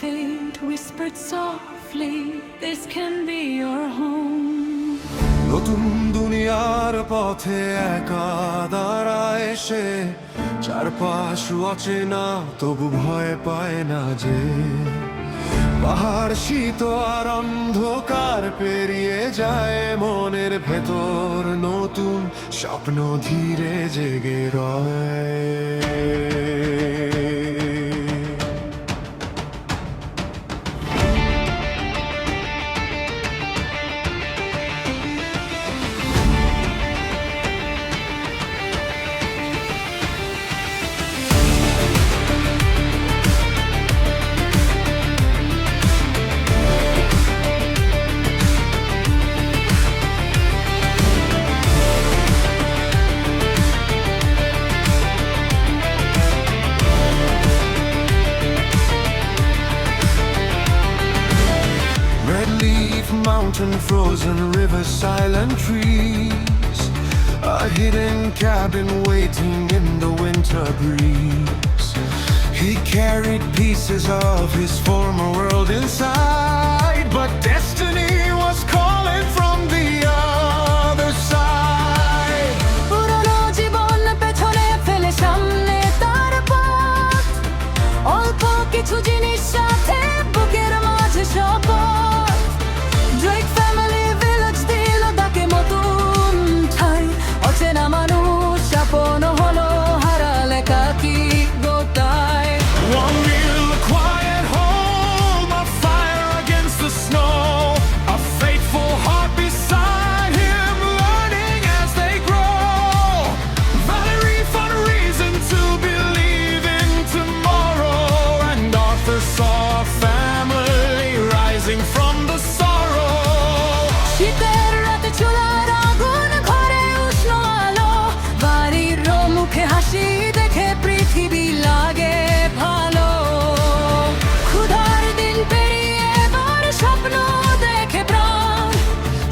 fate whispered softly, this can be your home. নতুন দুনিয়ার পথে একা দাঁড়ায় সে, চারপাশ অচেনা তবু ভয় পায় না যে। পাহাড় শীত আর অন্ধকার পেরিয়ে যায়, মনের ভেতর নতুন স্বপ্ন ধীরে জেগে রয়। Mountain frozen rivers, silent trees, a hidden cabin waiting in the winter breeze. He carried pieces of his former world inside, but destiny was calling from the other side. পুরনো জীবন পেছনে ফেলে সামনে তার পথ, অল্প কিছু জিনিস সাথে বুকের মাঝে শপথ। Drake family village দিল তাকে নতুন ঠাই, অচেনা মানুষ আপন হলো, হারালে কাকি গোটায়। One meal, a quiet home, a fire against the snow, a faithful heart beside him, learning as they grow. Valerie found a reason to believe in tomorrow, and Arthur saw a family rising from the sorrow. শীতের রাতে চুলার আগুন, ঘরে উষ্ণ আলো, বাড়ির মুখে হাসি দেখে পৃথিবী লাগে ভালো। ক্ষুধার দিন পেরিয়ে এবার স্বপ্ন দেখে প্রাণ,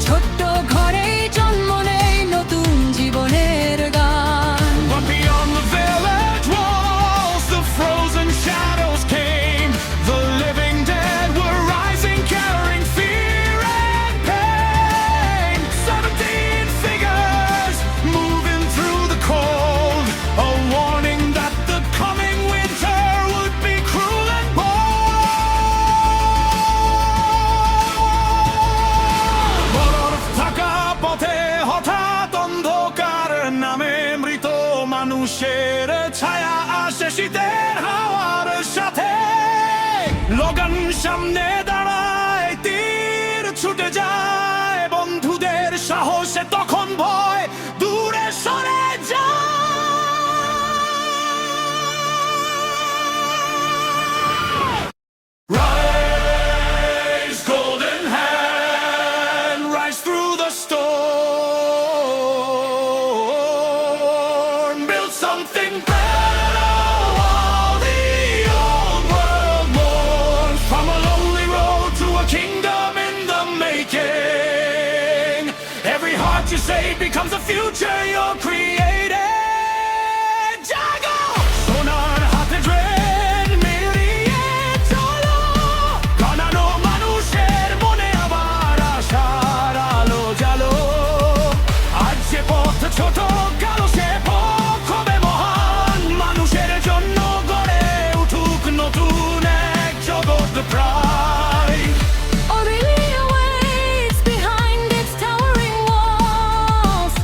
ছোট্ট ঘরেই জন্ম নেয় নতুন জীবনের গান। But beyond the village walls, the frozen shadows came. The living dead were rising, carrying fear and pain. 17 figures moving through the cold, a warning that the coming winter would be cruel and bold. বরফ থাকা পথে হঠাৎ অন্ধকার নামে, মৃত মানুষের ছায়া আসে শীতের হাওয়ার সাথে। লোগান সামনে দাঁড়ায়, তীর ছুটে যায়, বন্ধুদের সাহসে তখন ভয় দূরে সরে যায়। Rise, golden hand, rise through the storm, build something better while the old world mourns. From a lonely road to a kingdom in the making, every heart you save becomes a future you're creating. জাগো, সোনার হাতে dread, মিলিয়ে চলো, কানানো মানুষের মনে আবার আশার আলো জ্বালো। আজ যে পথ ছোট, কালো সে পথ হবে মহান, মানুষের জন্য গড়ে উঠুক নতুন এক জগৎ প্রায়। Aurelia waits behind its towering walls,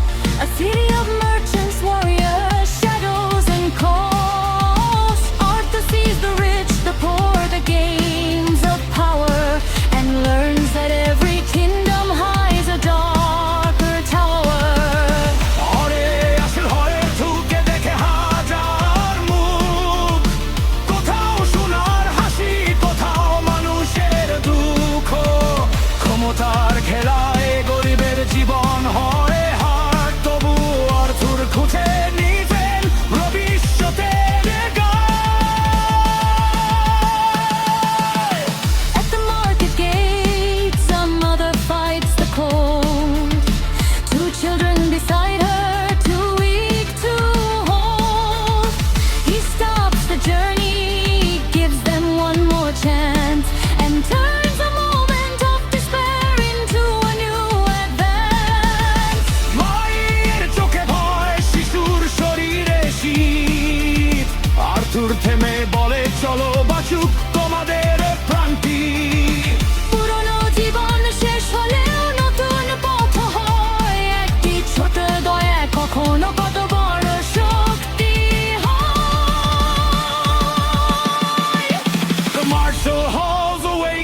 a city of merchants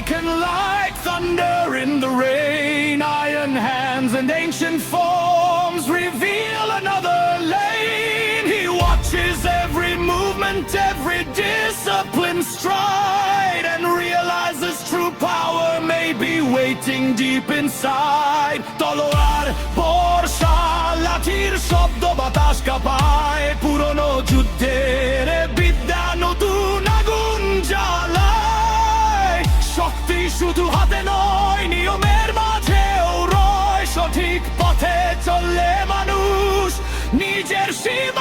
awaken like thunder in the rain. Iron hands and ancient forms reveal another lane. He watches every movement, every discipline stride, and realizes true power may be waiting deep inside. তলোয়ার বর্ষা লাঠির শব্দ বাতাস কাঁপায়, পুরনো যুদ্ধের বিদ্যা নতুন আগুন জ্বালায়। শক্তি শুধু হাতে নয়, নিয়মের মাঝেও রয়। সঠিক পথে চললে মানুষ নিজের সীমা